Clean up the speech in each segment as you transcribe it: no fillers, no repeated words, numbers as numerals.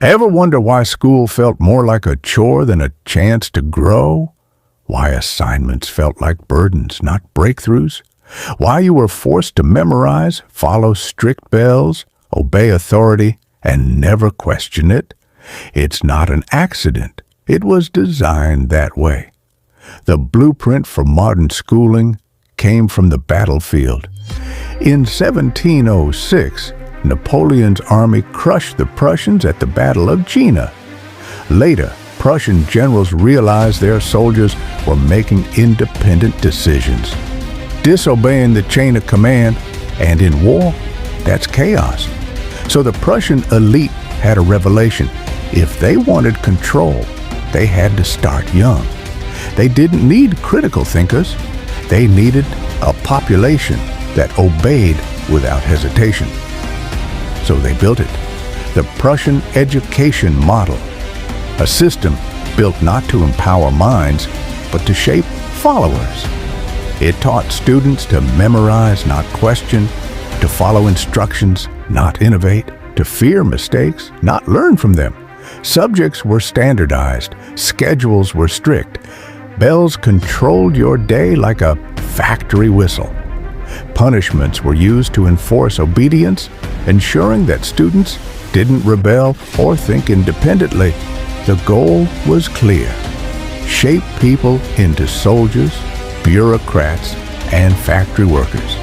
Ever wonder why school felt more like a chore than a chance to grow? Why assignments felt like burdens, not breakthroughs? Why you were forced to memorize, follow strict bells, obey authority, and never question it? It's not an accident. It was designed that way. The blueprint for modern schooling came from the battlefield. In 1706, Napoleon's army crushed the Prussians at the Battle of Jena. Later, Prussian generals realized their soldiers were making independent decisions, disobeying the chain of command, and in war, that's chaos. So the Prussian elite had a revelation. If they wanted control, they had to start young. They didn't need critical thinkers. They needed a population that obeyed without hesitation. So they built it, the Prussian education model, a system built not to empower minds, but to shape followers. It taught students to memorize, not question, to follow instructions, not innovate, to fear mistakes, not learn from them. Subjects were standardized, schedules were strict, bells controlled your day like a factory whistle. Punishments were used to enforce obedience, ensuring that students didn't rebel or think independently. The goal was clear: shape people into soldiers, bureaucrats, and factory workers,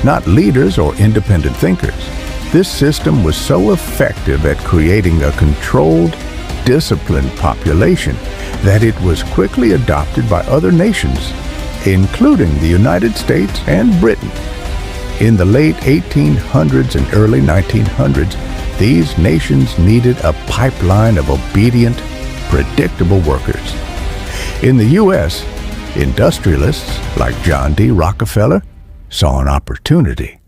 not leaders or independent thinkers. This system was so effective at creating a controlled, disciplined population that it was quickly adopted by other nations, including the United States and Britain. In the late 1800s and early 1900s, these nations needed a pipeline of obedient, predictable workers. In the U.S., industrialists like John D. Rockefeller saw an opportunity.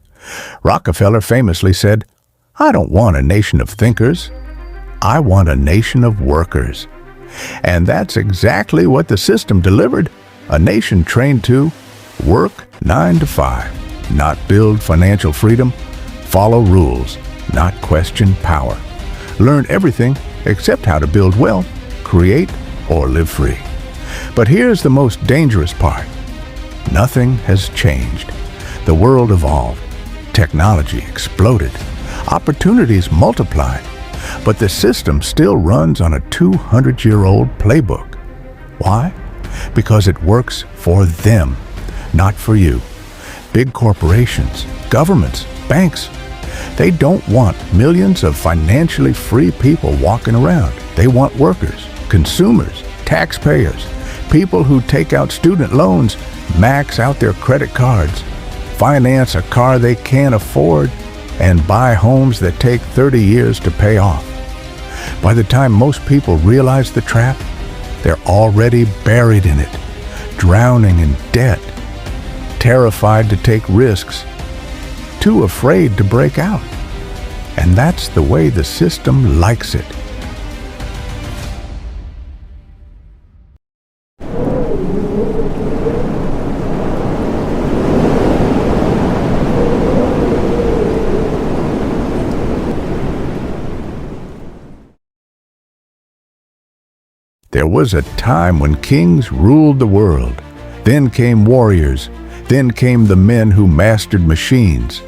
Rockefeller famously said, "I don't want a nation of thinkers. I want a nation of workers." And that's exactly what the system delivered. A nation trained to work 9 to 5, not build financial freedom, follow rules, not question power, learn everything except how to build wealth, create, or live free. But here's the most dangerous part. Nothing has changed. The world evolved. Technology exploded. Opportunities multiplied. But the system still runs on a 200-year-old playbook. Why? Because it works for them, not for you. Big corporations, governments, banks, they don't want millions of financially free people walking around. They want workers, consumers, taxpayers, people who take out student loans, max out their credit cards, finance a car they can't afford, and buy homes that take 30 years to pay off. By the time most people realize the trap, they're already buried in it, drowning in debt, terrified to take risks, too afraid to break out. And that's the way the system likes it. There was a time when kings ruled the world. Then came warriors. Then came the men who mastered machines.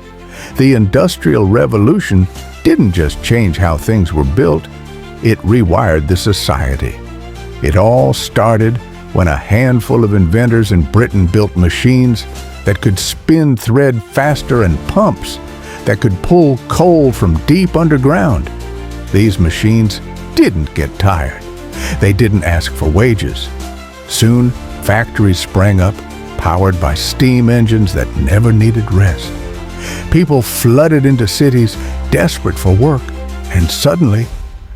The Industrial Revolution didn't just change how things were built, it rewired the society. It all started when a handful of inventors in Britain built machines that could spin thread faster and pumps that could pull coal from deep underground. These machines didn't get tired. They didn't ask for wages. Soon, factories sprang up, powered by steam engines that never needed rest. People flooded into cities, desperate for work, and suddenly,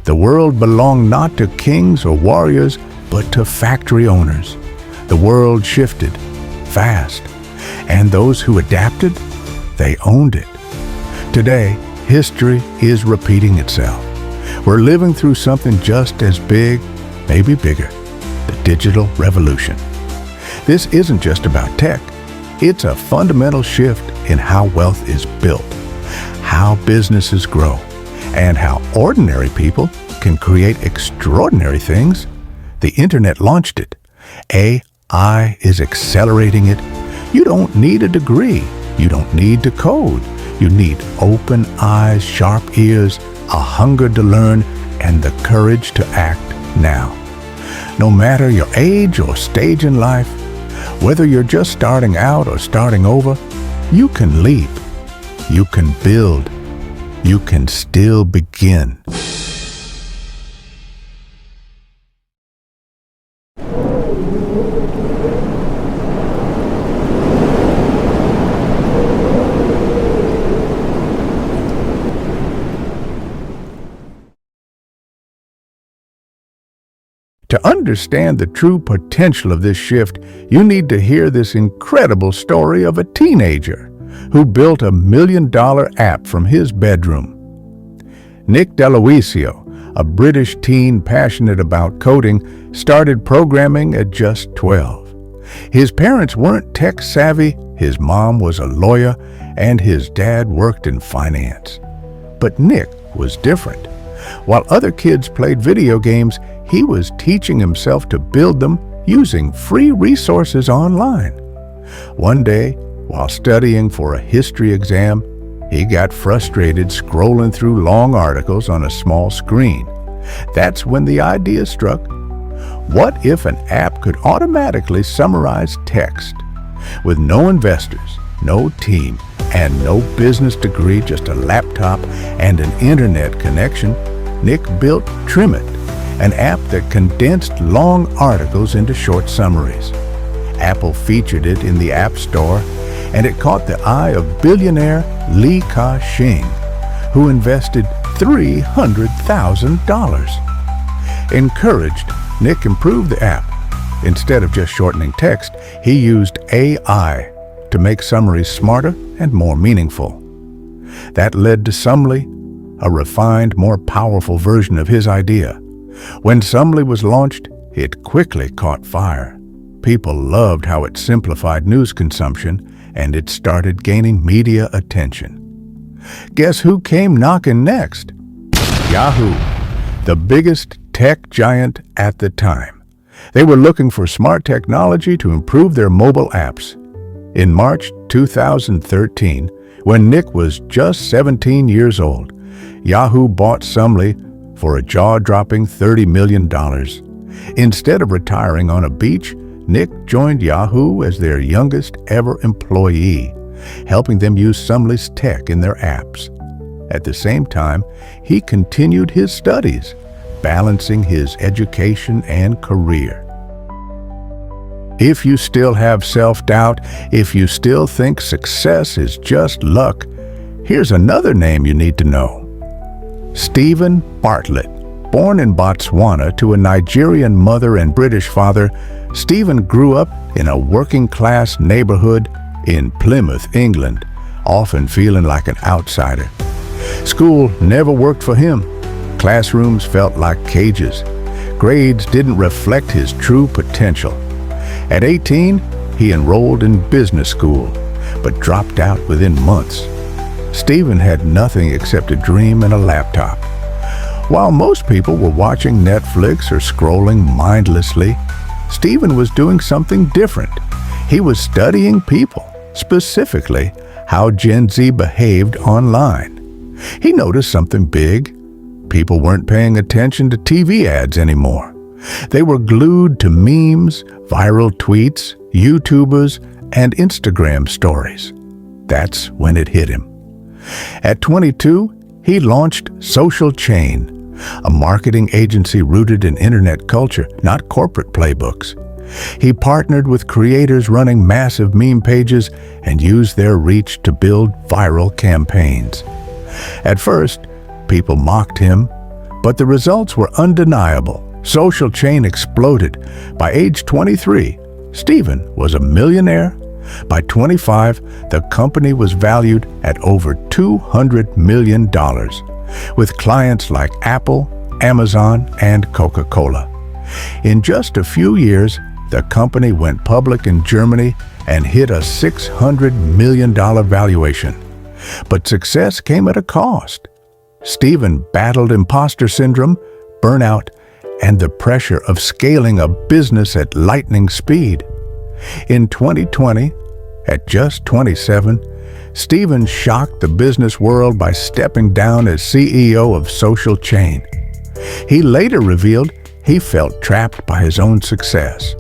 the world belonged not to kings or warriors, but to factory owners. The world shifted, fast, and those who adapted, they owned it. Today, history is repeating itself. We're living through something just as big, maybe bigger, the digital revolution. This isn't just about tech. It's a fundamental shift in how wealth is built, how businesses grow, and how ordinary people can create extraordinary things. The internet launched it. AI is accelerating it. You don't need a degree. You don't need to code. You need open eyes, sharp ears, a hunger to learn, and the courage to act now. No matter your age or stage in life, whether you're just starting out or starting over, you can leap. You can build. You can still begin. To understand the true potential of this shift, you need to hear this incredible story of a teenager who built a $1 million app from his bedroom. Nick DeLuisio, a British teen passionate about coding, started programming at just 12. His parents weren't tech-savvy, his mom was a lawyer, and his dad worked in finance. But Nick was different. While other kids played video games, he was teaching himself to build them using free resources online. One day, while studying for a history exam, he got frustrated scrolling through long articles on a small screen. That's when the idea struck. What if an app could automatically summarize text? With no investors, no team, and no business degree, just a laptop and an internet connection, Nick built Trim It, an app that condensed long articles into short summaries. Apple featured it in the App Store, and it caught the eye of billionaire Li Ka-shing, who invested $300,000. Encouraged, Nick improved the app. Instead of just shortening text, he used AI to make summaries smarter and more meaningful. That led to Sumly, a refined, more powerful version of his idea. When Sumly was launched, it quickly caught fire. People loved how it simplified news consumption, and it started gaining media attention. Guess who came knocking next? Yahoo, the biggest tech giant at the time. They were looking for smart technology to improve their mobile apps. In March 2013, when Nick was just 17 years old, Yahoo bought Sumly for a jaw-dropping $30 million. Instead of retiring on a beach, Nick joined Yahoo as their youngest ever employee, helping them use Sumly's tech in their apps. At the same time, he continued his studies, balancing his education and career. If you still have self-doubt, if you still think success is just luck, here's another name you need to know. Stephen Bartlett. Born in Botswana to a Nigerian mother and British father, Stephen grew up in a working-class neighborhood in Plymouth, England, often feeling like an outsider. School never worked for him. Classrooms felt like cages. Grades didn't reflect his true potential. At 18, he enrolled in business school, but dropped out within months. Stephen had nothing except a dream and a laptop. While most people were watching Netflix or scrolling mindlessly, Stephen was doing something different. He was studying people, specifically how Gen Z behaved online. He noticed something big. People weren't paying attention to TV ads anymore. They were glued to memes, viral tweets, YouTubers, and Instagram stories. That's when it hit him. At 22, he launched Social Chain, a marketing agency rooted in internet culture, not corporate playbooks. He partnered with creators running massive meme pages and used their reach to build viral campaigns. At first, people mocked him, but the results were undeniable. Social Chain exploded. By age 23, Stephen was a millionaire. By 25, the company was valued at over $200 million, with clients like Apple, Amazon, and Coca-Cola. In just a few years, the company went public in Germany and hit a $600 million valuation. But success came at a cost. Stephen battled imposter syndrome, burnout, and the pressure of scaling a business at lightning speed. In 2020, at just 27, Stephen shocked the business world by stepping down as CEO of Social Chain. He later revealed he felt trapped by his own success.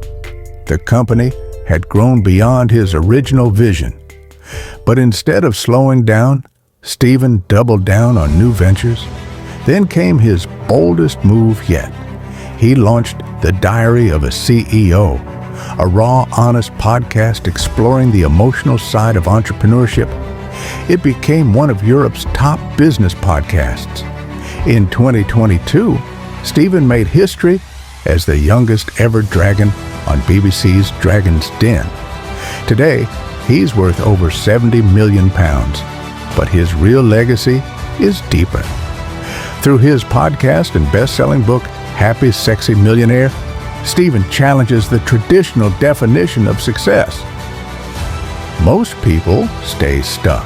The company had grown beyond his original vision. But instead of slowing down, Stephen doubled down on new ventures. Then came his boldest move yet. He launched The Diary of a CEO, a raw, honest podcast exploring the emotional side of entrepreneurship. It became one of Europe's top business podcasts. In 2022, Stephen made history as the youngest ever dragon on BBC's Dragon's Den. Today, he's worth over £70 million, but his real legacy is deeper. Through his podcast and best-selling book, Happy, Sexy Millionaire, Stephen challenges the traditional definition of success. Most people stay stuck,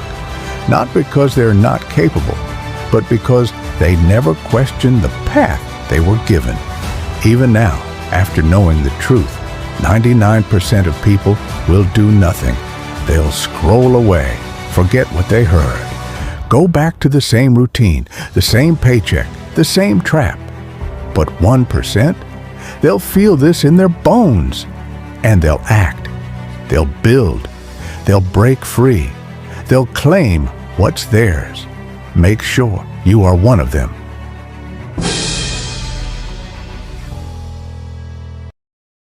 not because they're not capable, but because they never question the path they were given. Even now, after knowing the truth, 99% of people will do nothing. They'll scroll away, forget what they heard, go back to the same routine, the same paycheck, the same trap. But 1%, they'll feel this in their bones, and they'll act. They'll build. They'll break free. They'll claim what's theirs. Make sure you are one of them.